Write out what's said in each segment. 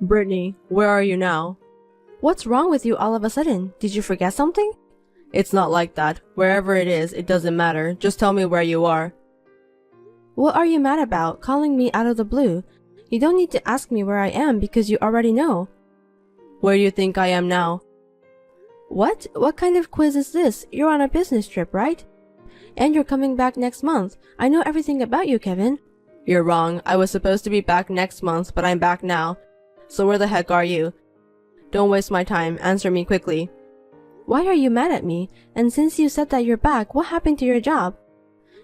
Brittany, where are you now? What's wrong with you all of a sudden? Did you forget something? It's not like that. Wherever it is, it doesn't matter. Just tell me where you are. What are you mad about, calling me out of the blue? You don't need to ask me where I am because you already know. Where do you think I am now? What? What kind of quiz is this? You're on a business trip, right? And you're coming back next month. I know everything about you, Kevin. You're wrong. I was supposed to be back next month, but I'm back now. So where the heck are you? Don't waste my time. Answer me quickly. Why are you mad at me? And since you said that you're back, what happened to your job?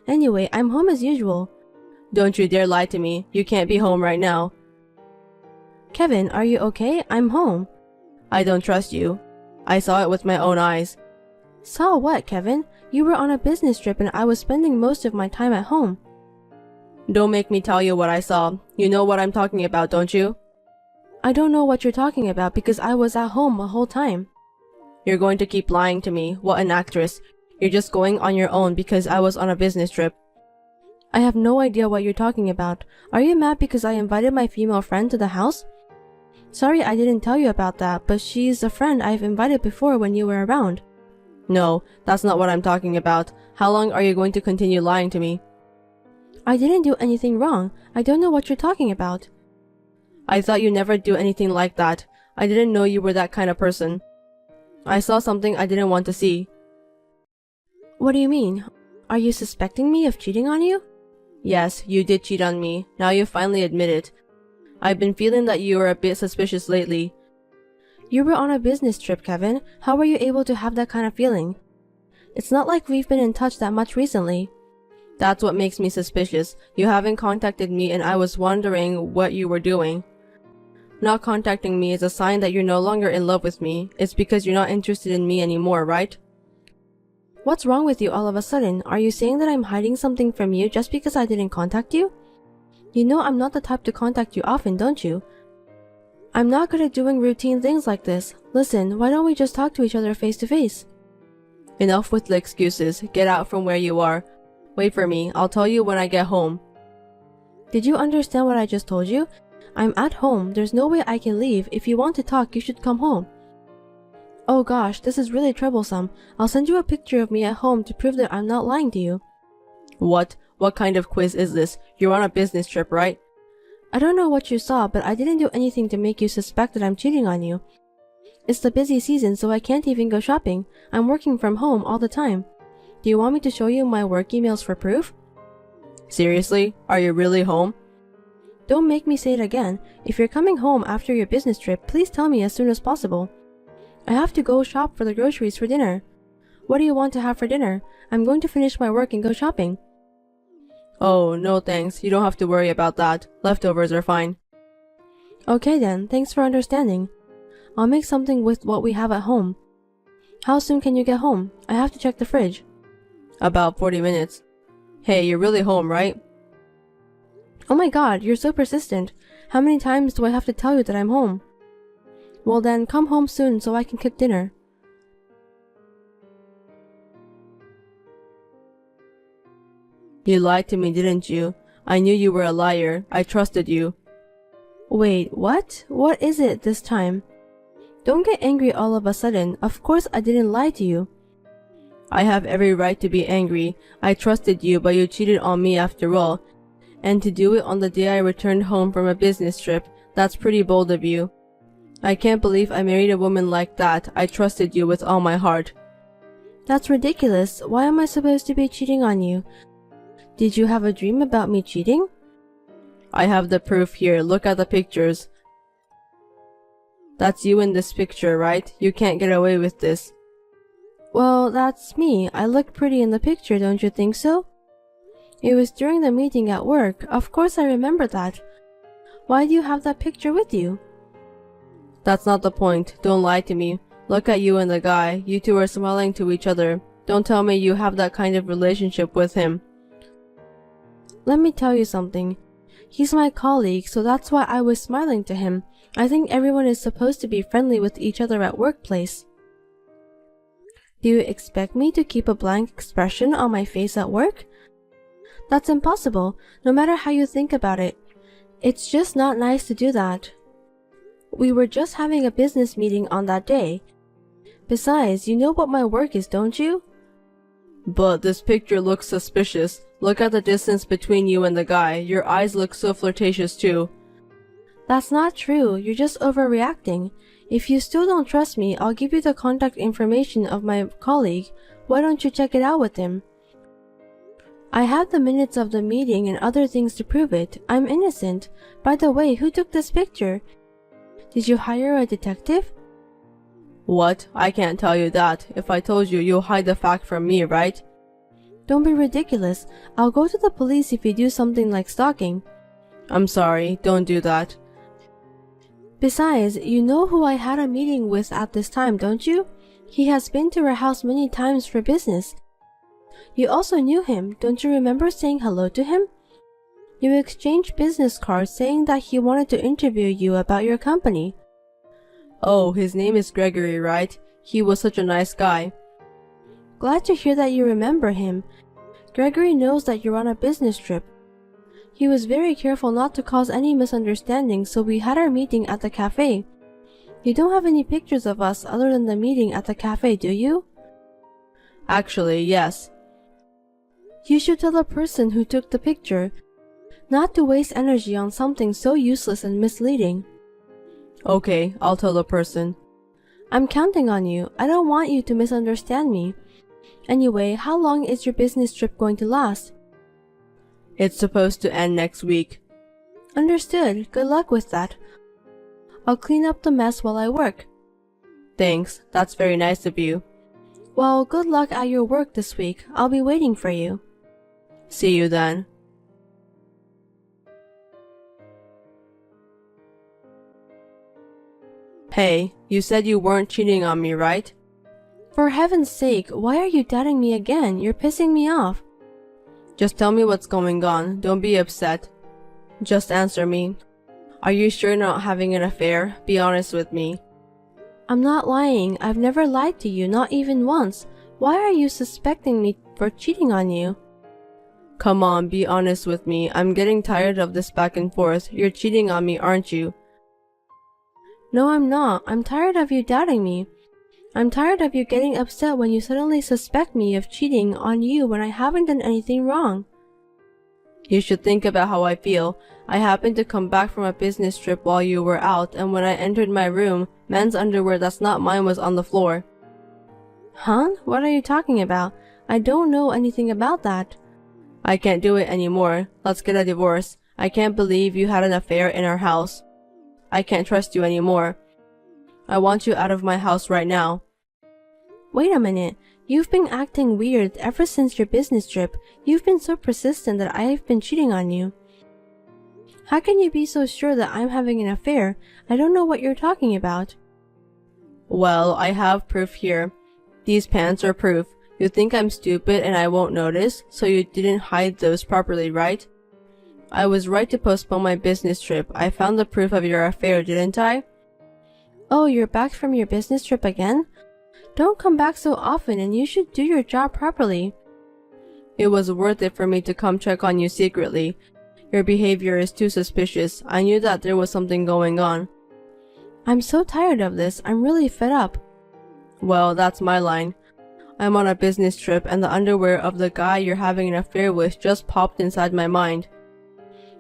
Anyway, I'm home as usual. Don't you dare lie to me. You can't be home right now. Kevin, are you okay? I'm home. I don't trust you. I saw it with my own eyes. Saw what, Kevin? You were on a business trip and I was spending most of my time at home. Don't make me tell you what I saw. You know what I'm talking about, don't you? I don't know what you're talking about because I was at home the whole time. You're going to keep lying to me. What an actress. You're just going on your own because I was on a business trip. I have no idea what you're talking about. Are you mad because I invited my female friend to the house? Sorry I didn't tell you about that, but she's a friend I've invited before when you were around. No, that's not what I'm talking about. How long are you going to continue lying to me? I didn't do anything wrong. I don't know what you're talking about. I thought you never do anything like that. I didn't know you were that kind of person. I saw something I didn't want to see. What do you mean? Are you suspecting me of cheating on you? Yes, you did cheat on me. Now you finally admit it. I've been feeling that you were a bit suspicious lately. You were on a business trip, Kevin. How were you able to have that kind of feeling? It's not like we've been in touch that much recently. That's what makes me suspicious. You haven't contacted me and I was wondering what you were doing. Not contacting me is a sign that you're no longer in love with me. It's because you're not interested in me anymore, right? What's wrong with you all of a sudden? Are you saying that I'm hiding something from you just because I didn't contact you? You know I'm not the type to contact you often, don't you? I'm not good at doing routine things like this. Listen, why don't we just talk to each other face to face? Enough with the excuses. Get out from where you are. Wait for me. I'll tell you when I get home. Did you understand what I just told you? I'm at home. There's no way I can leave. If you want to talk, you should come home. Oh gosh, this is really troublesome. I'll send you a picture of me at home to prove that I'm not lying to you. What? What kind of quiz is this? You're on a business trip, right? I don't know what you saw, but I didn't do anything to make you suspect that I'm cheating on you. It's the busy season, so I can't even go shopping. I'm working from home all the time. Do you want me to show you my work emails for proof? Seriously? Are you really home? Don't make me say it again. If you're coming home after your business trip, please tell me as soon as possible. I have to go shop for the groceries for dinner. What do you want to have for dinner? I'm going to finish my work and go shopping. Oh, no thanks. You don't have to worry about that. Leftovers are fine. Okay then, thanks for understanding. I'll make something with what we have at home. How soon can you get home? I have to check the fridge. About 40 minutes. Hey, you're really home, right? Oh my god, you're so persistent. How many times do I have to tell you that I'm home? Well then, come home soon so I can cook dinner. You lied to me, didn't you? I knew you were a liar. I trusted you. Wait, what? What is it this time? Don't get angry all of a sudden. Of course I didn't lie to you. I have every right to be angry. I trusted you, but you cheated on me after all. And to do it on the day I returned home from a business trip, that's pretty bold of you. I can't believe I married a woman like that. I trusted you with all my heart. That's ridiculous. Why am I supposed to be cheating on you? Did you have a dream about me cheating? I have the proof here. Look at the pictures. That's you in this picture, right? You can't get away with this. Well, that's me. I look pretty in the picture, don't you think so? It was during the meeting at work. Of course I remember that. Why do you have that picture with you? That's not the point. Don't lie to me. Look at you and the guy. You two are smiling to each other. Don't tell me you have that kind of relationship with him. Let me tell you something. He's my colleague, so that's why I was smiling to him. I think everyone is supposed to be friendly with each other at workplace. Do you expect me to keep a blank expression on my face at work? That's impossible, no matter how you think about it. It's just not nice to do that. We were just having a business meeting on that day. Besides, you know what my work is, don't you? But this picture looks suspicious. Look at the distance between you and the guy. Your eyes look so flirtatious too. That's not true. You're just overreacting. If you still don't trust me, I'll give you the contact information of my colleague. Why don't you check it out with him? I have the minutes of the meeting and other things to prove it. I'm innocent. By the way, who took this picture? Did you hire a detective? What? I can't tell you that. If I told you, you'll hide the fact from me, right? Don't be ridiculous. I'll go to the police if you do something like stalking. I'm sorry, don't do that. Besides, you know who I had a meeting with at this time, don't you? He has been to our house many times for business. You also knew him. Don't you remember saying hello to him? You exchanged business cards saying that he wanted to interview you about your company. Oh, his name is Gregory, right? He was such a nice guy. Glad to hear that you remember him. Gregory knows that you're on a business trip. He was very careful not to cause any misunderstandings, so we had our meeting at the cafe. You don't have any pictures of us other than the meeting at the cafe, do you? Actually, yes. You should tell the person who took the picture not to waste energy on something so useless and misleading. Okay, I'll tell the person. I'm counting on you. I don't want you to misunderstand me. Anyway, how long is your business trip going to last? It's supposed to end next week. Understood. Good luck with that. I'll clean up the mess while I work. Thanks. That's very nice of you. Well, good luck at your work this week. I'll be waiting for you. See you then. Hey, you said you weren't cheating on me, right? For heaven's sake, why are you doubting me again? You're pissing me off. Just tell me what's going on. Don't be upset. Just answer me. Are you sure you're not having an affair? Be honest with me. I'm not lying. I've never lied to you, not even once. Why are you suspecting me for cheating on you? Come on, be honest with me. I'm getting tired of this back and forth. You're cheating on me, aren't you? No, I'm not. I'm tired of you doubting me. I'm tired of you getting upset when you suddenly suspect me of cheating on you when I haven't done anything wrong. You should think about how I feel. I happened to come back from a business trip while you were out, and when I entered my room, men's underwear that's not mine was on the floor. Huh? What are you talking about? I don't know anything about that. I can't do it anymore. Let's get a divorce. I can't believe you had an affair in our house. I can't trust you anymore. I want you out of my house right now. Wait a minute. You've been acting weird ever since your business trip. You've been so persistent that I've been cheating on you. How can you be so sure that I'm having an affair? I don't know what you're talking about. Well, I have proof here. These pants are proof. You think I'm stupid and I won't notice, so you didn't hide those properly, right? I was right to postpone my business trip. I found the proof of your affair, didn't I? Oh, you're back from your business trip again? Don't come back so often, and you should do your job properly. It was worth it for me to come check on you secretly. Your behavior is too suspicious. I knew that there was something going on. I'm so tired of this. I'm really fed up. Well, that's my line. I'm on a business trip and the underwear of the guy you're having an affair with just popped inside my mind.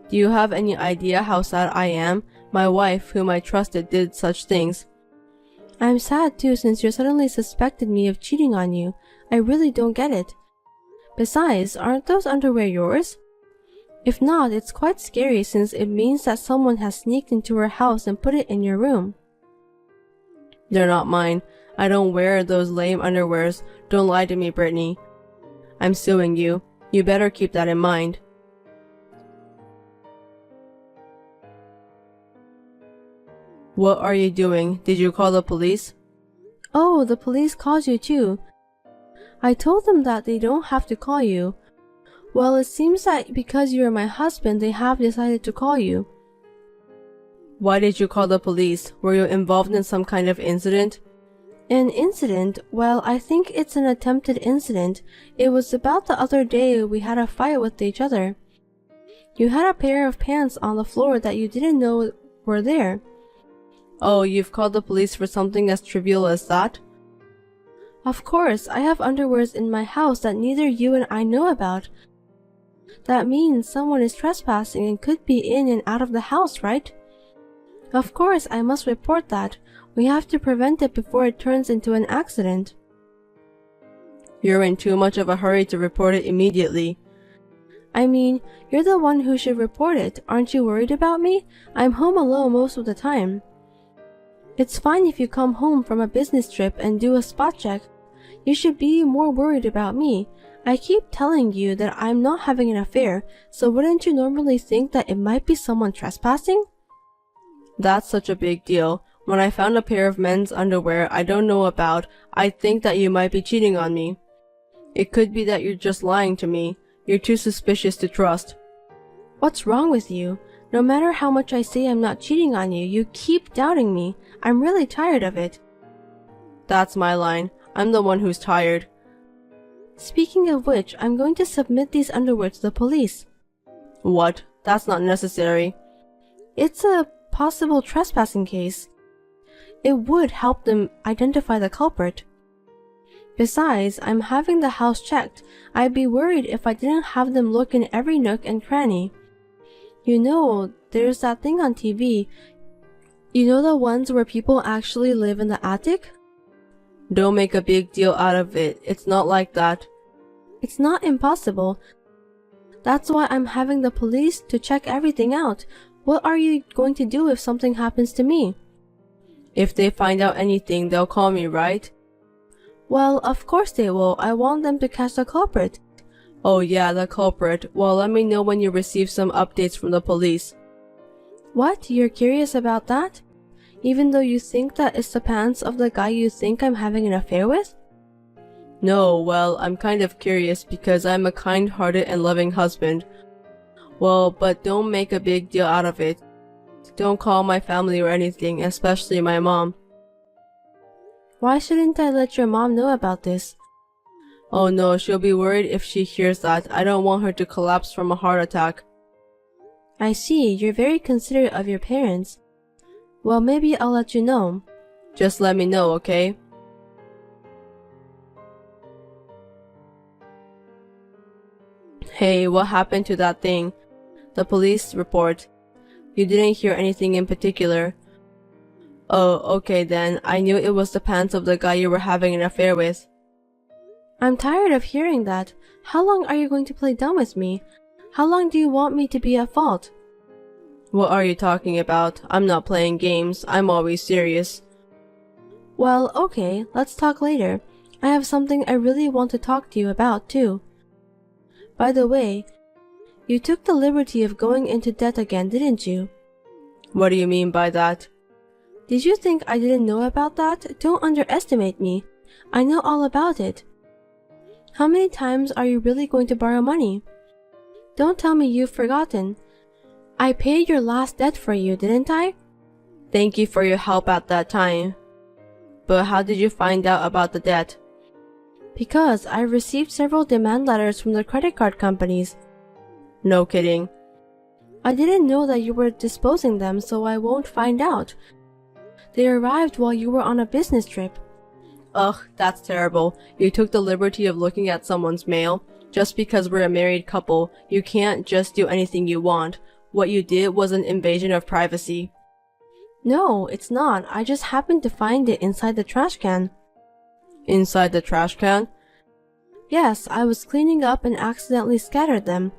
Do you have any idea how sad I am? My wife, whom I trusted, did such things. I'm sad too since you suddenly suspected me of cheating on you. I really don't get it. Besides, aren't those underwear yours? If not, it's quite scary since it means that someone has sneaked into our house and put it in your room. They're not mine. I don't wear those lame underwears. Don't lie to me, Brittany. I'm suing you. You better keep that in mind. What are you doing? Did you call the police? Oh, the police called you too. I told them that they don't have to call you. Well, it seems that because you're my husband, they have decided to call you. Why did you call the police? Were you involved in some kind of incident? An incident? Well, I think it's an attempted incident. It was about the other day we had a fight with each other. You had a pair of pants on the floor that you didn't know were there. Oh, you've called the police for something as trivial as that? Of course, I have underwears in my house that neither you and I know about. That means someone is trespassing and could be in and out of the house, right? Of course, I must report that. We have to prevent it before it turns into an accident. You're in too much of a hurry to report it immediately. I mean, you're the one who should report it. Aren't you worried about me? I'm home alone most of the time. It's fine if you come home from a business trip and do a spot check. You should be more worried about me. I keep telling you that I'm not having an affair, so wouldn't you normally think that it might be someone trespassing? That's such a big deal. When I found a pair of men's underwear I don't know about, I think that you might be cheating on me. It could be that you're just lying to me. You're too suspicious to trust. What's wrong with you? No matter how much I say I'm not cheating on you, you keep doubting me. I'm really tired of it. That's my line. I'm the one who's tired. Speaking of which, I'm going to submit these underwear to the police. What? That's not necessary. It's a possible trespassing case. It would help them identify the culprit. Besides, I'm having the house checked. I'd be worried if I didn't have them look in every nook and cranny. You know, there's that thing on TV. You know, the ones where people actually live in the attic? Don't make a big deal out of it. It's not like that. It's not impossible. That's why I'm having the police to check everything out. What are you going to do if something happens to me? If they find out anything, they'll call me, right? Well, of course they will. I want them to catch the culprit. Oh yeah, the culprit. Well, let me know when you receive some updates from the police. What? You're curious about that? Even though you think that it's the pants of the guy you think I'm having an affair with? No, well, I'm kind of curious because I'm a kind-hearted and loving husband. Well, but don't make a big deal out of it. Don't call my family or anything, especially my mom. Why shouldn't I let your mom know about this? Oh no, she'll be worried if she hears that. I don't want her to collapse from a heart attack. I see, you're very considerate of your parents. Well, maybe I'll let you know. Just let me know, okay? Hey, what happened to that thing? The police report. You didn't hear anything in particular. Oh, okay then. I knew it was the pants of the guy you were having an affair with. I'm tired of hearing that. How long are you going to play dumb with me? How long do you want me to be at fault? What are you talking about? I'm not playing games. I'm always serious. Well, okay, let's talk later. I have something I really want to talk to you about, too. By the way, you took the liberty of going into debt again, didn't you? What do you mean by that? Did you think I didn't know about that? Don't underestimate me. I know all about it. How many times are you really going to borrow money? Don't tell me you've forgotten. I paid your last debt for you, didn't I? Thank you for your help at that time. But how did you find out about the debt? Because I received several demand letters from the credit card companies. No kidding. I didn't know that you were disposing them, so I won't find out. They arrived while you were on a business trip. Ugh, that's terrible. You took the liberty of looking at someone's mail. Just because we're a married couple, you can't just do anything you want. What you did was an invasion of privacy. No, it's not. I just happened to find it inside the trash can. Inside the trash can? Yes, I was cleaning up and accidentally scattered them.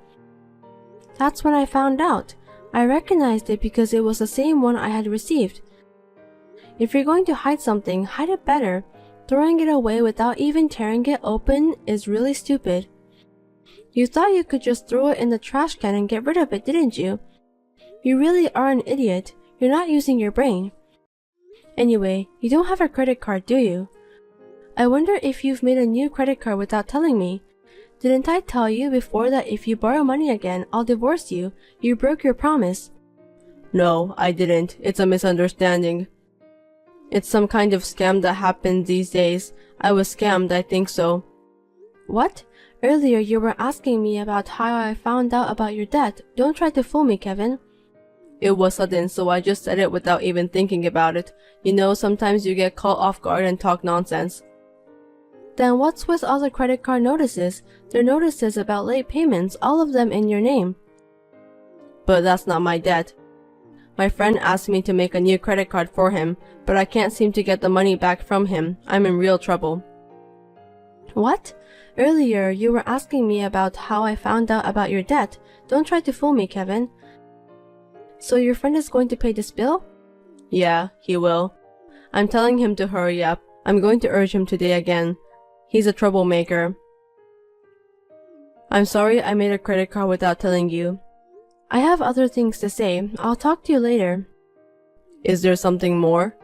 That's when I found out. I recognized it because it was the same one I had received. If you're going to hide something, hide it better. Throwing it away without even tearing it open is really stupid. You thought you could just throw it in the trash can and get rid of it, didn't you? You really are an idiot. You're not using your brain. Anyway, you don't have a credit card, do you? I wonder if you've made a new credit card without telling me. Didn't I tell you before that if you borrow money again, I'll divorce you? You broke your promise. No, I didn't. It's a misunderstanding. It's some kind of scam that happens these days. I was scammed, I think so. What? Earlier you were asking me about how I found out about your debt. Don't try to fool me, Kevin. It was sudden, so I just said it without even thinking about it. You know, sometimes you get caught off guard and talk nonsense. Then what's with all the credit card notices? They're notices about late payments, all of them in your name. But that's not my debt. My friend asked me to make a new credit card for him, but I can't seem to get the money back from him. I'm in real trouble. What? Earlier, you were asking me about how I found out about your debt. Don't try to fool me, Kevin. So your friend is going to pay this bill? Yeah, he will. I'm telling him to hurry up. I'm going to urge him today again. He's a troublemaker. I'm sorry I made a credit card without telling you. I have other things to say. I'll talk to you later. Is there something more?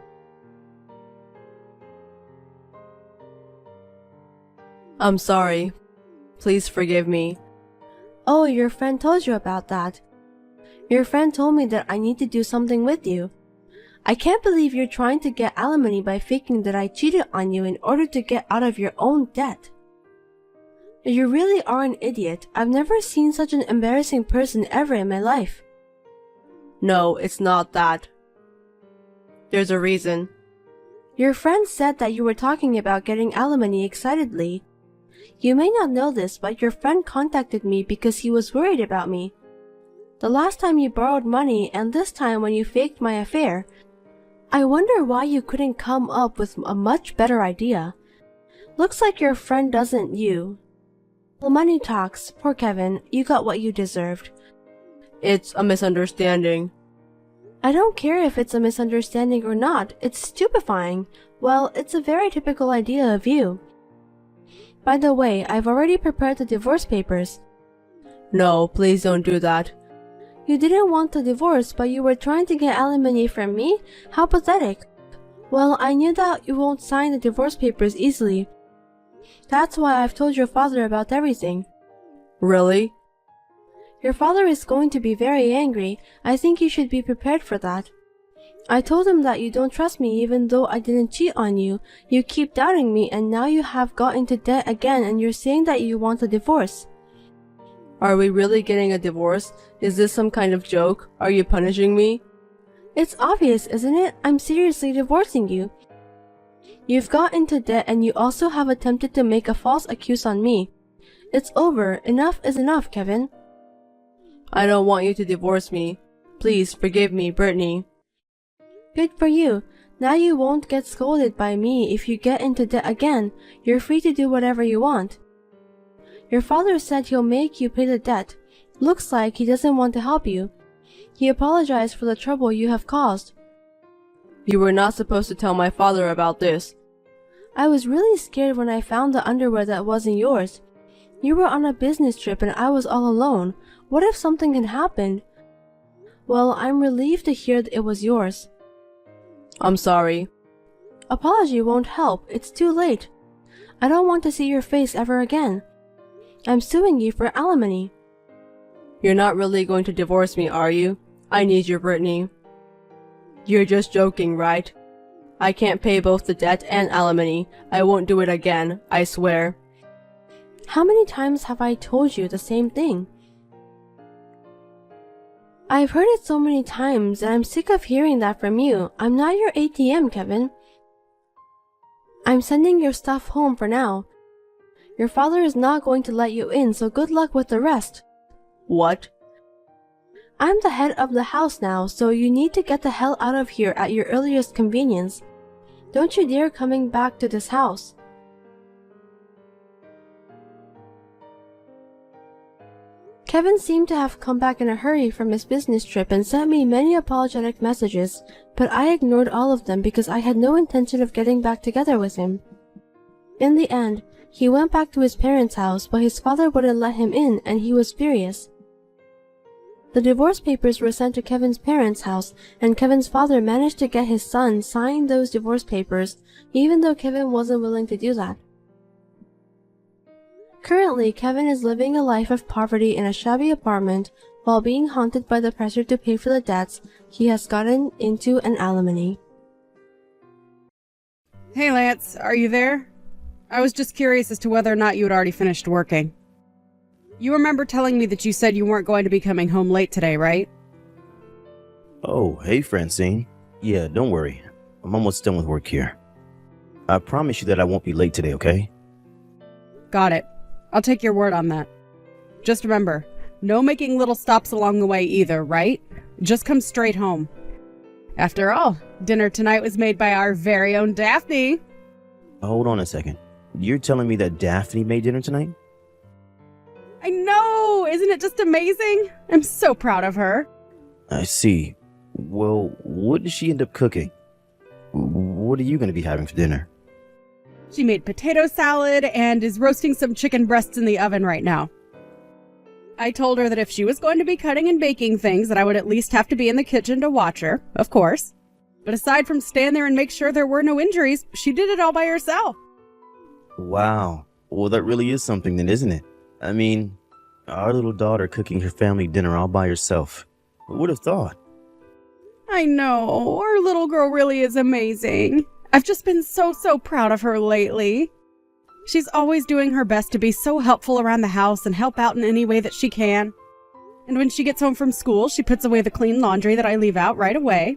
I'm sorry. Please forgive me. Oh, your friend told you about that. Your friend told me that I need to do something with you. I can't believe you're trying to get alimony by faking that I cheated on you in order to get out of your own debt. You really are an idiot. I've never seen such an embarrassing person ever in my life. No, it's not that. There's a reason. Your friend said that you were talking about getting alimony excitedly. You may not know this, but your friend contacted me because he was worried about me. The last time you borrowed money and this time when you faked my affair. I wonder why you couldn't come up with a much better idea. Looks like your friend doesn't you. Well, money talks. Poor Kevin, you got what you deserved. It's a misunderstanding. I don't care if it's a misunderstanding or not. It's stupefying. Well, it's a very typical idea of you. By the way, I've already prepared the divorce papers. No, please don't do that. You didn't want the divorce, but you were trying to get alimony from me? How pathetic. Well, I knew that you won't sign the divorce papers easily. That's why I've told your father about everything. Really? Your father is going to be very angry. I think you should be prepared for that. I told him that you don't trust me even though I didn't cheat on you. You keep doubting me and now you have got into debt again and you're saying that you want a divorce. Are we really getting a divorce? Is this some kind of joke? Are you punishing me? It's obvious, isn't it? I'm seriously divorcing you. You've got into debt and you also have attempted to make a false accuse on me. It's over. Enough is enough, Kevin. I don't want you to divorce me. Please forgive me, Brittany. Good for you. Now you won't get scolded by me if you get into debt again. You're free to do whatever you want. Your father said he'll make you pay the debt. Looks like he doesn't want to help you. He apologized for the trouble you have caused. You were not supposed to tell my father about this. I was really scared when I found the underwear that wasn't yours. You were on a business trip and I was all alone. What if something had happened? Well, I'm relieved to hear that it was yours. I'm sorry. Apology won't help. It's too late. I don't want to see your face ever again. I'm suing you for alimony. You're not really going to divorce me, are you? I need you, Brittany. You're just joking, right? I can't pay both the debt and alimony. I won't do it again, I swear. How many times have I told you the same thing? I've heard it so many times and I'm sick of hearing that from you. I'm not your ATM, Kevin. I'm sending your stuff home for now. Your father is not going to let you in, so good luck with the rest. What? I'm the head of the house now, so you need to get the hell out of here at your earliest convenience. Don't you dare coming back to this house. Kevin seemed to have come back in a hurry from his business trip and sent me many apologetic messages, but I ignored all of them because I had no intention of getting back together with him. In the end, he went back to his parents' house, but his father wouldn't let him in and he was furious. The divorce papers were sent to Kevin's parents' house, and Kevin's father managed to get his son sign those divorce papers, even though Kevin wasn't willing to do that. Currently, Kevin is living a life of poverty in a shabby apartment while being haunted by the pressure to pay for the debts he has gotten into an alimony. Hey Lance, are you there? I was just curious as to whether or not you had already finished working. You remember telling me that you said you weren't going to be coming home late today, right? Oh, hey Francine. Yeah, don't worry. I'm almost done with work here. I promise you that I won't be late today, okay? Got it. I'll take your word on that. Just remember, no making little stops along the way either, right? Just come straight home. After all, dinner tonight was made by our very own Daphne. Hold on a second. You're telling me that Daphne made dinner tonight? I know! Isn't it just amazing? I'm so proud of her. I see. Well, what did she end up cooking? What are you going to be having for dinner? She made potato salad and is roasting some chicken breasts in the oven right now. I told her that if she was going to be cutting and baking things, that I would at least have to be in the kitchen to watch her, of course. But aside from stand there and make sure there were no injuries, she did it all by herself. Wow. Well, that really is something then, isn't it? I mean, our little daughter cooking her family dinner all by herself. Who would have thought? I know, our little girl really is amazing. I've just been so proud of her lately. She's always doing her best to be so helpful around the house and help out in any way that she can. And when she gets home from school, she puts away the clean laundry that I leave out right away.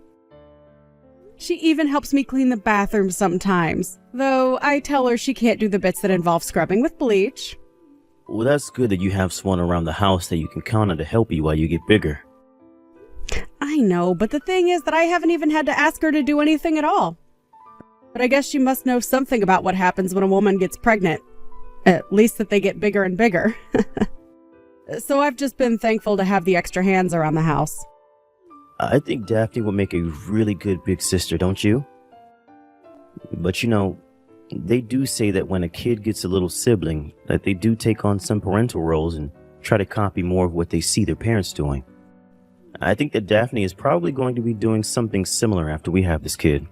She even helps me clean the bathroom sometimes, though I tell her she can't do the bits that involve scrubbing with bleach. Well, that's good that you have someone around the house that you can count on to help you while you get bigger. I know, but the thing is that I haven't even had to ask her to do anything at all. But I guess she must know something about what happens when a woman gets pregnant. At least that they get bigger and bigger. So I've just been thankful to have the extra hands around the house. I think Daphne would make a really good big sister, don't you? But you know, they do say that when a kid gets a little sibling, that they do take on some parental roles and try to copy more of what they see their parents doing. I think that Daphne is probably going to be doing something similar after we have this kid.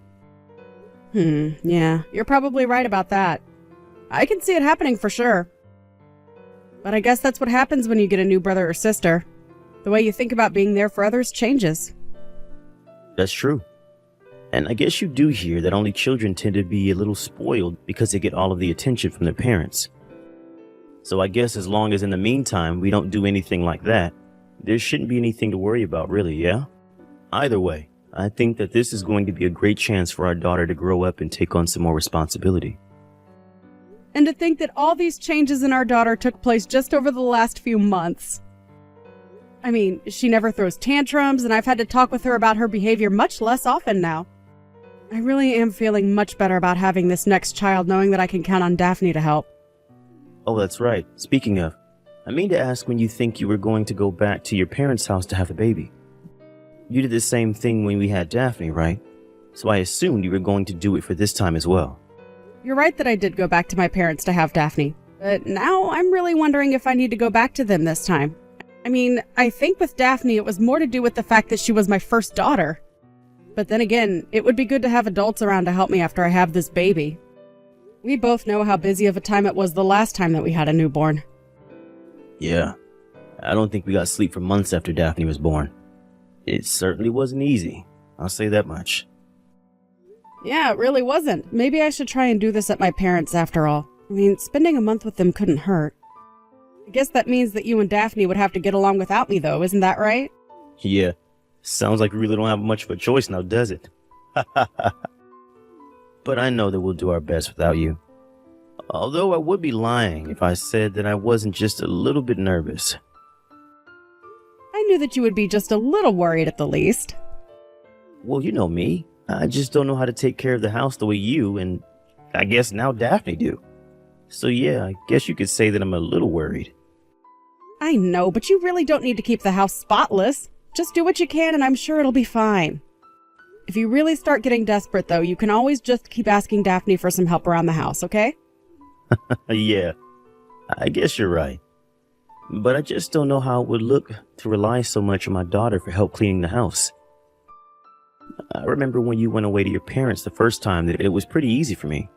Yeah, you're probably right about that. I can see it happening for sure. But I guess that's what happens when you get a new brother or sister. The way you think about being there for others changes. That's true. And I guess you do hear that only children tend to be a little spoiled because they get all of the attention from their parents. So I guess as long as in the meantime we don't do anything like that, there shouldn't be anything to worry about really, yeah? Either way, I think that this is going to be a great chance for our daughter to grow up and take on some more responsibility. And to think that all these changes in our daughter took place just over the last few months. I mean, she never throws tantrums, and I've had to talk with her about her behavior much less often now. I really am feeling much better about having this next child, knowing that I can count on Daphne to help. Oh, that's right. Speaking of, I mean to ask when you think you were going to go back to your parents' house to have a baby. You did the same thing when we had Daphne, right? So I assumed you were going to do it for this time as well. You're right that I did go back to my parents to have Daphne, but now I'm really wondering if I need to go back to them this time. I mean, I think with Daphne it was more to do with the fact that she was my first daughter. But then again, it would be good to have adults around to help me after I have this baby. We both know how busy of a time it was the last time that we had a newborn. Yeah, I don't think we got sleep for months after Daphne was born. It certainly wasn't easy, I'll say that much. Yeah, it really wasn't. Maybe I should try and do this at my parents' after all. I mean, spending a month with them couldn't hurt. I guess that means that you and Daphne would have to get along without me, though, isn't that right? Yeah, sounds like we really don't have much of a choice now, does it? But I know that we'll do our best without you. Although I would be lying if I said that I wasn't just a little bit nervous. I knew that you would be just a little worried at the least. Well, you know me. I just don't know how to take care of the house the way you and I guess now Daphne do. So yeah, I guess you could say that I'm a little worried. I know, but you really don't need to keep the house spotless. Just do what you can and I'm sure it'll be fine. If you really start getting desperate, though, you can always just keep asking Daphne for some help around the house, okay? Yeah, I guess you're right. But I just don't know how it would look to rely so much on my daughter for help cleaning the house. I remember when you went away to your parents the first time that it was pretty easy for me.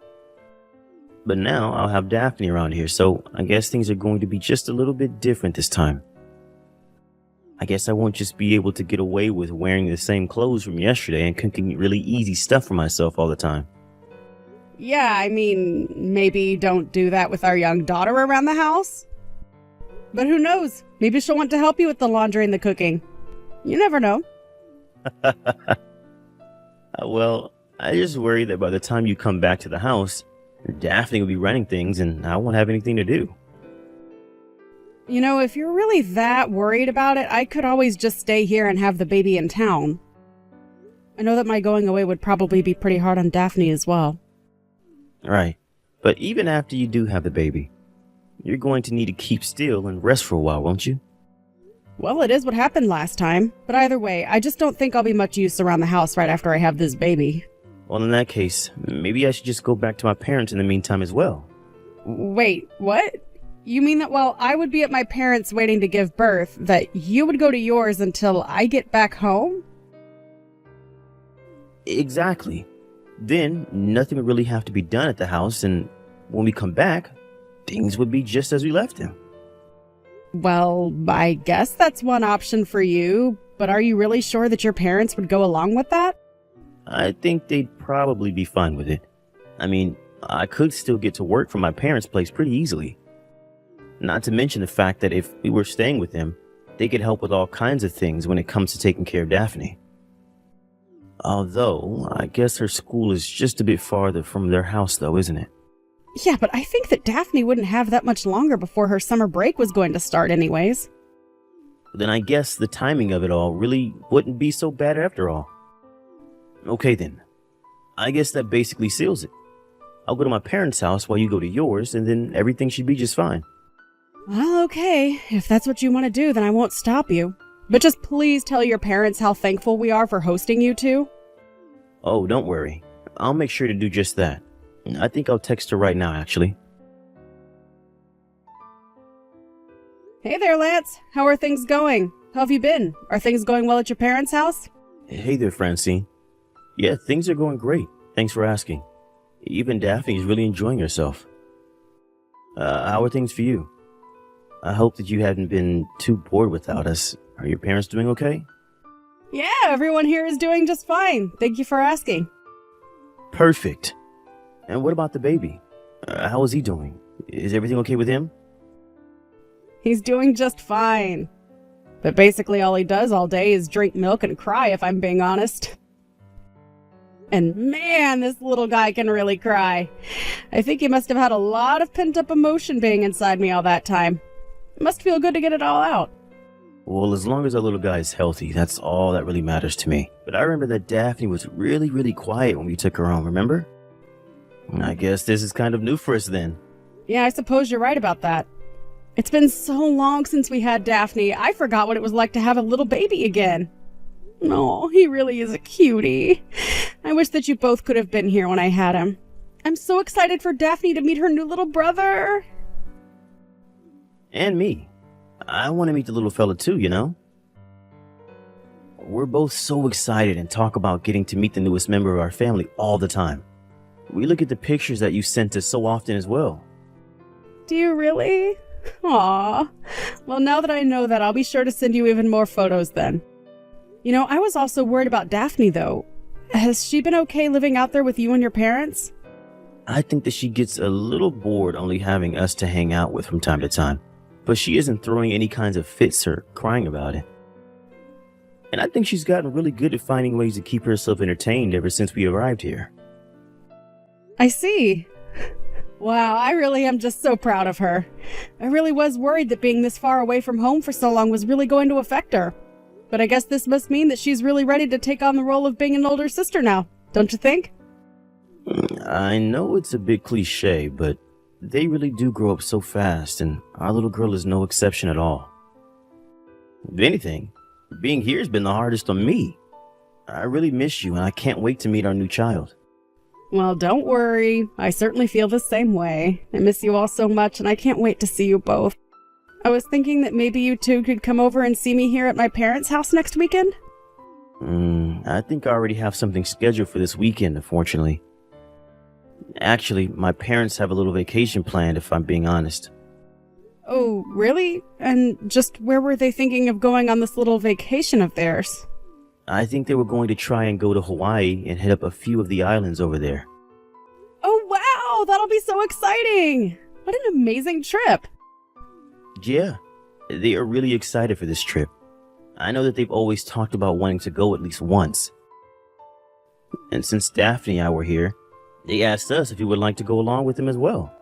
But now I'll have Daphne around here, so I guess things are going to be just a little bit different this time. I guess I won't just be able to get away with wearing the same clothes from yesterday and cooking really easy stuff for myself all the time. Yeah, I mean, maybe don't do that with our young daughter around the house. But who knows? Maybe she'll want to help you with the laundry and the cooking. You never know. Well, I just worry that by the time you come back to the house, Daphne will be running things and I won't have anything to do. You know, if you're really that worried about it, I could always just stay here and have the baby in town. I know that my going away would probably be pretty hard on Daphne as well. Right. But even after you do have the baby, you're going to need to keep still and rest for a while, won't you? Well, it is what happened last time. But either way, I just don't think I'll be much use around the house right after I have this baby. Well, in that case, maybe I should just go back to my parents in the meantime as well. Wait, what? You mean that while I would be at my parents' waiting to give birth, that you would go to yours until I get back home? Exactly. Then, nothing would really have to be done at the house, and when we come back, things would be just as we left them. Well, I guess that's one option for you, but are you really sure that your parents would go along with that? I think they'd probably be fine with it. I mean, I could still get to work from my parents' place pretty easily. Not to mention the fact that if we were staying with them, they could help with all kinds of things when it comes to taking care of Daphne. Although, I guess her school is just a bit farther from their house though, isn't it? Yeah, but I think that Daphne wouldn't have that much longer before her summer break was going to start anyways. Then I guess the timing of it all really wouldn't be so bad after all. Okay then. I guess that basically seals it. I'll go to my parents' house while you go to yours, and then everything should be just fine. Well, okay. If that's what you want to do, then I won't stop you. But just please tell your parents how thankful we are for hosting you two. Oh, don't worry. I'll make sure to do just that. I think I'll text her right now, actually. Hey there, Lance. How are things going? How have you been? Are things going well at your parents' house? Hey there, Francine. Yeah, things are going great. Thanks for asking. Even Daphne is really enjoying herself. How are things for you? I hope that you haven't been too bored without us. Are your parents doing okay? Yeah, everyone here is doing just fine. Thank you for asking. Perfect. And what about the baby? How is he doing? Is everything okay with him? He's doing just fine. But basically all he does all day is drink milk and cry, if I'm being honest. And man, this little guy can really cry. I think he must have had a lot of pent-up emotion being inside me all that time. It must feel good to get it all out. Well, as long as our little guy is healthy, that's all that really matters to me. But I remember that Daphne was really quiet when we took her home, remember? I guess this is kind of new for us then. Yeah, I suppose you're right about that. It's been so long since we had Daphne, I forgot what it was like to have a little baby again. Oh, he really is a cutie. I wish that you both could have been here when I had him. I'm so excited for Daphne to meet her new little brother. And me. I want to meet the little fella too, you know? We're both so excited and talk about getting to meet the newest member of our family all the time. We look at the pictures that you sent us so often as well. Do you really? Aw. Well, now that I know that, I'll be sure to send you even more photos then. You know, I was also worried about Daphne, though. Has she been okay living out there with you and your parents? I think that she gets a little bored only having us to hang out with from time to time. But she isn't throwing any kinds of fits or crying about it. And I think she's gotten really good at finding ways to keep herself entertained ever since we arrived here. I see. Wow, I really am just so proud of her. I really was worried that being this far away from home for so long was really going to affect her. But I guess this must mean that she's really ready to take on the role of being an older sister now, don't you think? I know it's a bit cliche, but they really do grow up so fast, and our little girl is no exception at all. If anything, being here has been the hardest on me. I really miss you, and I can't wait to meet our new child. Well, don't worry. I certainly feel the same way. I miss you all so much, and I can't wait to see you both. I was thinking that maybe you two could come over and see me here at my parents' house next weekend. I think I already have something scheduled for this weekend, unfortunately. Actually, my parents have a little vacation planned, if I'm being honest. Oh, really? And just where were they thinking of going on this little vacation of theirs? I think they were going to try and go to Hawaii and hit up a few of the islands over there. Oh, wow! That'll be so exciting! What an amazing trip! Yeah, they are really excited for this trip. I know that they've always talked about wanting to go at least once. And since Daphne and I were here, they asked us if we would like to go along with them as well.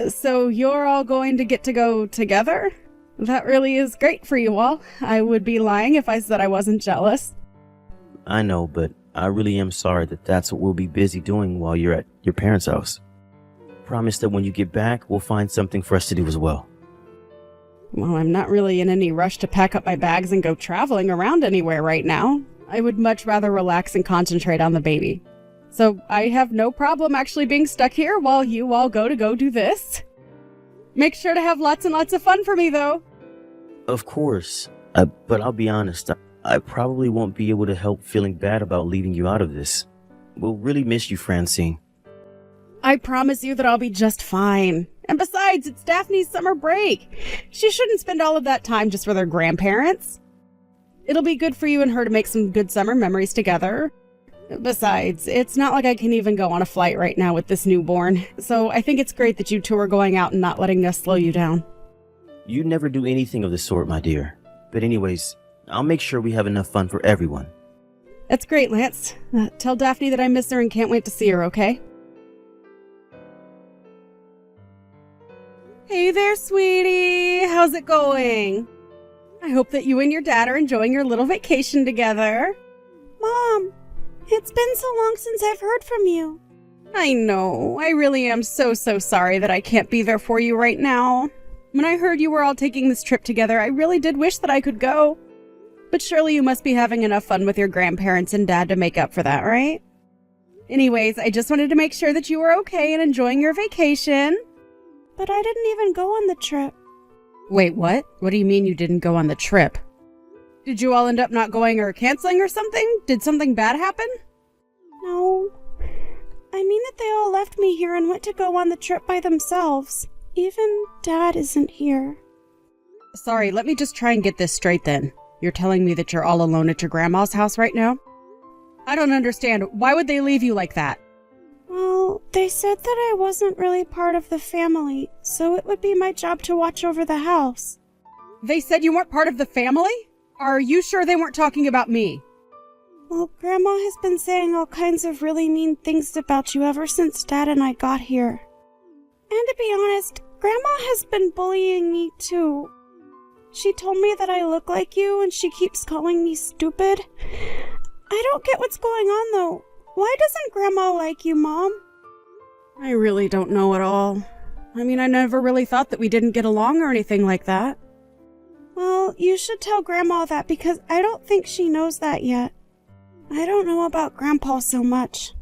So you're all going to get to go together? That really is great for you all. I would be lying if I said I wasn't jealous. I know, but I really am sorry that that's what we'll be busy doing while you're at your parents' house. Promise that when you get back, we'll find something for us to do as well. Well, I'm not really in any rush to pack up my bags and go traveling around anywhere right now. I would much rather relax and concentrate on the baby. So I have no problem actually being stuck here while you all go do this. Make sure to have lots and lots of fun for me, though. Of course, but I'll be honest, I probably won't be able to help feeling bad about leaving you out of this. We'll really miss you, Francine. I promise you that I'll be just fine. And besides, it's Daphne's summer break. She shouldn't spend all of that time just with her grandparents. It'll be good for you and her to make some good summer memories together. Besides, it's not like I can even go on a flight right now with this newborn, so I think it's great that you two are going out and not letting us slow you down. You never do anything of the sort, my dear. But anyways, I'll make sure we have enough fun for everyone. That's great, Lance. Tell Daphne that I miss her and can't wait to see her, okay? Hey there, sweetie. How's it going? I hope that you and your dad are enjoying your little vacation together. Mom, it's been so long since I've heard from you. I know. I really am so sorry that I can't be there for you right now. When I heard you were all taking this trip together, I really did wish that I could go. But surely you must be having enough fun with your grandparents and dad to make up for that, right? Anyways, I just wanted to make sure that you were okay and enjoying your vacation. But I didn't even go on the trip. Wait, what? What do you mean you didn't go on the trip? Did you all end up not going or canceling or something? Did something bad happen? No. I mean that they all left me here and went to go on the trip by themselves. Even Dad isn't here. Sorry, let me just try and get this straight then. You're telling me that you're all alone at your grandma's house right now? I don't understand. Why would they leave you like that? Well, they said that I wasn't really part of the family, so it would be my job to watch over the house. They said you weren't part of the family? Are you sure they weren't talking about me? Well, Grandma has been saying all kinds of really mean things about you ever since Dad and I got here. And to be honest, Grandma has been bullying me too. She told me that I look like you and she keeps calling me stupid. I don't get what's going on though. Why doesn't Grandma like you, Mom? I really don't know at all. I mean, I never really thought that we didn't get along or anything like that. Well, you should tell Grandma that because I don't think she knows that yet. I don't know about Grandpa so much.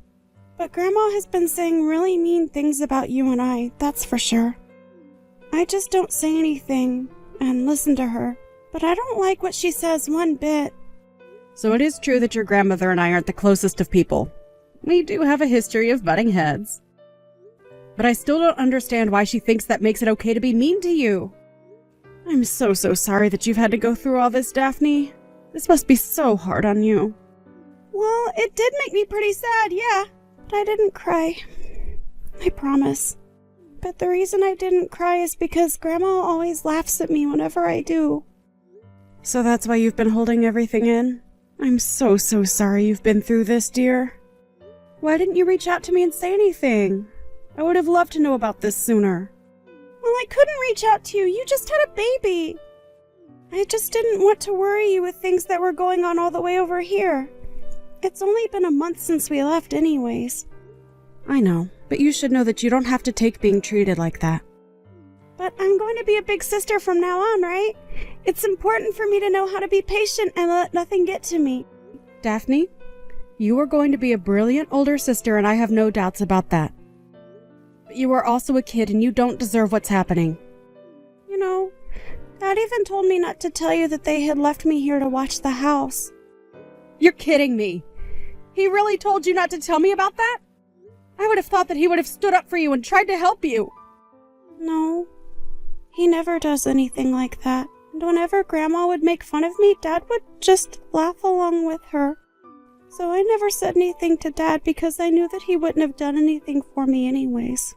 But Grandma has been saying really mean things about you and I, that's for sure. I just don't say anything and listen to her, but I don't like what she says one bit. So it is true that your grandmother and I aren't the closest of people. We do have a history of butting heads. But I still don't understand why she thinks that makes it okay to be mean to you. I'm so sorry that you've had to go through all this, Daphne. This must be so hard on you. Well, it did make me pretty sad, yeah. But I didn't cry. I promise. But the reason I didn't cry is because Grandma always laughs at me whenever I do. So that's why you've been holding everything in? I'm so sorry you've been through this, dear. Why didn't you reach out to me and say anything? I would have loved to know about this sooner. Well, I couldn't reach out to you. You just had a baby. I just didn't want to worry you with things that were going on all the way over here. It's only been a month since we left anyways. I know, but you should know that you don't have to take being treated like that. But I'm going to be a big sister from now on, right? It's important for me to know how to be patient and let nothing get to me. Daphne, you are going to be a brilliant older sister, and I have no doubts about that. But you are also a kid, and you don't deserve what's happening. You know, Dad even told me not to tell you that they had left me here to watch the house. You're kidding me. He really told you not to tell me about that? I would have thought that he would have stood up for you and tried to help you. No, he never does anything like that. And whenever Grandma would make fun of me, Dad would just laugh along with her. So I never said anything to Dad because I knew that he wouldn't have done anything for me anyways.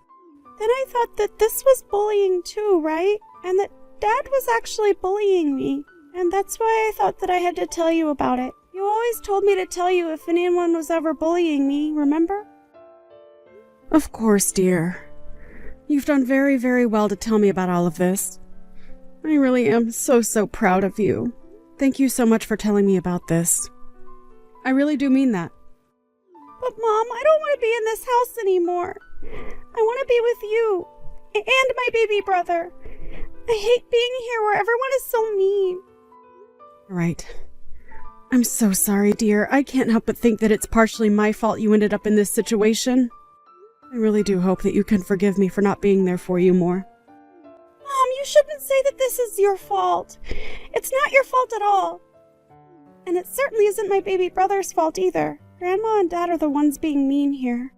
Then I thought that this was bullying too, right? And that Dad was actually bullying me. And that's why I thought that I had to tell you about it. You always told me to tell you if anyone was ever bullying me, remember? Of course, dear. You've done very, very well to tell me about all of this. I really am so proud of you. Thank you so much for telling me about this. I really do mean that. But Mom, I don't want to be in this house anymore. I want to be with you. And my baby brother. I hate being here where everyone is so mean. Right. I'm so sorry, dear. I can't help but think that it's partially my fault you ended up in this situation. I really do hope that you can forgive me for not being there for you more. Mom, you shouldn't say that this is your fault. It's not your fault at all. And it certainly isn't my baby brother's fault either. Grandma and Dad are the ones being mean here.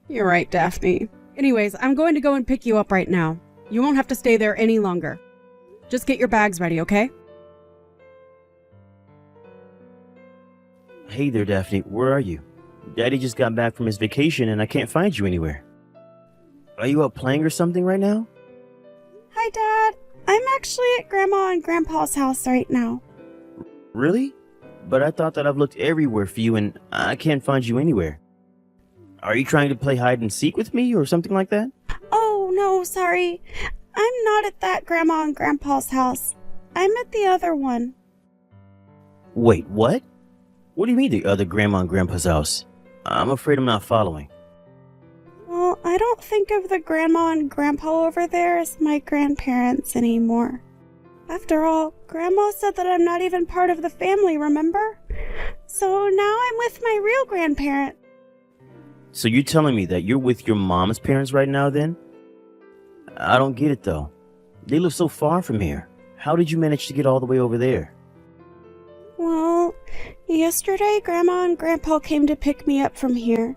You're right, Daphne. Anyways, I'm going to go and pick you up right now. You won't have to stay there any longer. Just get your bags ready, okay? Hey there, Daphne. Where are you? Daddy just got back from his vacation and I can't find you anywhere. Are you out playing or something right now? Hi, Dad. I'm actually at Grandma and Grandpa's house right now. Really? But I thought that I've looked everywhere for you and I can't find you anywhere. Are you trying to play hide and seek with me or something like that? Oh, no, sorry. I'm not at that Grandma and Grandpa's house. I'm at the other one. Wait, what? What do you mean the other Grandma and Grandpa's house? I'm afraid I'm not following. Well, I don't think of the Grandma and Grandpa over there as my grandparents anymore. After all, Grandma said that I'm not even part of the family, remember? So now I'm with my real grandparent. So you're telling me that you're with your mom's parents right now then? I don't get it though. They live so far from here. How did you manage to get all the way over there? Well, yesterday Grandma and Grandpa came to pick me up from here.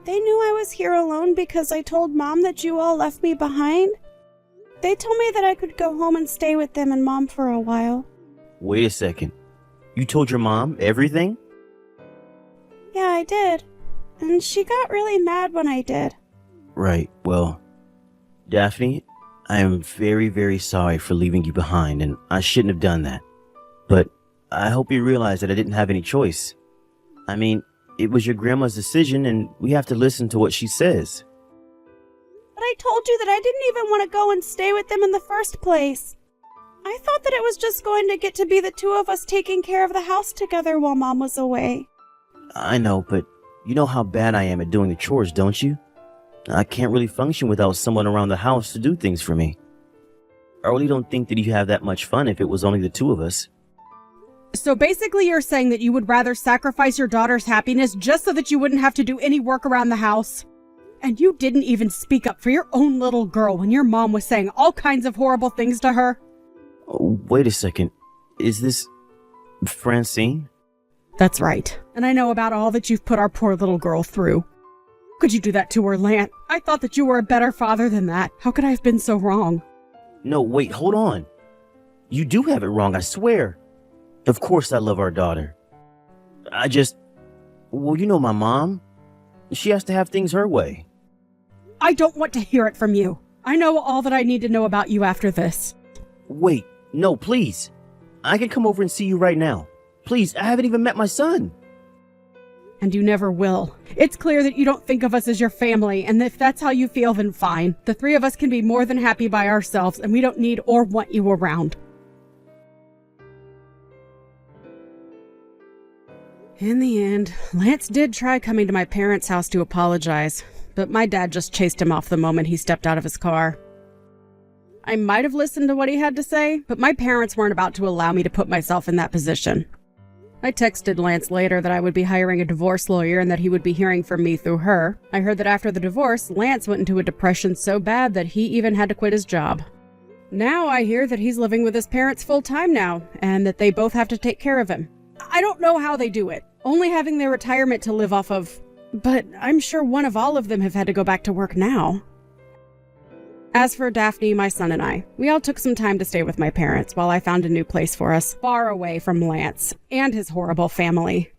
They knew I was here alone because I told Mom that you all left me behind. They told me that I could go home and stay with them and Mom for a while. Wait a second. You told your mom everything? Yeah, I did. And she got really mad when I did. Right, well, Daphne, I am very, very sorry for leaving you behind and I shouldn't have done that. But I hope you realize that I didn't have any choice. I mean, it was your grandma's decision and we have to listen to what she says. But I told you that I didn't even want to go and stay with them in the first place. I thought that it was just going to get to be the two of us taking care of the house together while Mom was away. I know, but you know how bad I am at doing the chores, don't you? I can't really function without someone around the house to do things for me. I really don't think that you'd have that much fun if it was only the two of us. So basically you're saying that you would rather sacrifice your daughter's happiness just so that you wouldn't have to do any work around the house? And you didn't even speak up for your own little girl when your mom was saying all kinds of horrible things to her? Oh, wait a second. Is this Francine? That's right. And I know about all that you've put our poor little girl through. Could you do that to her, Lance? I thought that you were a better father than that. How could I have been so wrong? No, wait, hold on. You do have it wrong, I swear. Of course I love our daughter. Well, you know my mom. She has to have things her way. I don't want to hear it from you. I know all that I need to know about you after this. Wait, no, please. I can come over and see you right now. Please, I haven't even met my son. And you never will. It's clear that you don't think of us as your family, and if that's how you feel, then fine. The three of us can be more than happy by ourselves, and we don't need or want you around. In the end, Lance did try coming to my parents' house to apologize, but my dad just chased him off the moment he stepped out of his car. I might have listened to what he had to say, but my parents weren't about to allow me to put myself in that position. I texted Lance later that I would be hiring a divorce lawyer and that he would be hearing from me through her. I heard that after the divorce, Lance went into a depression so bad that he even had to quit his job. Now I hear that he's living with his parents full-time now, and that they both have to take care of him. I don't know how they do it, only having their retirement to live off of, but I'm sure one of all of them have had to go back to work now. As for Daphne, my son, and I, we all took some time to stay with my parents while I found a new place for us, far away from Lance and his horrible family.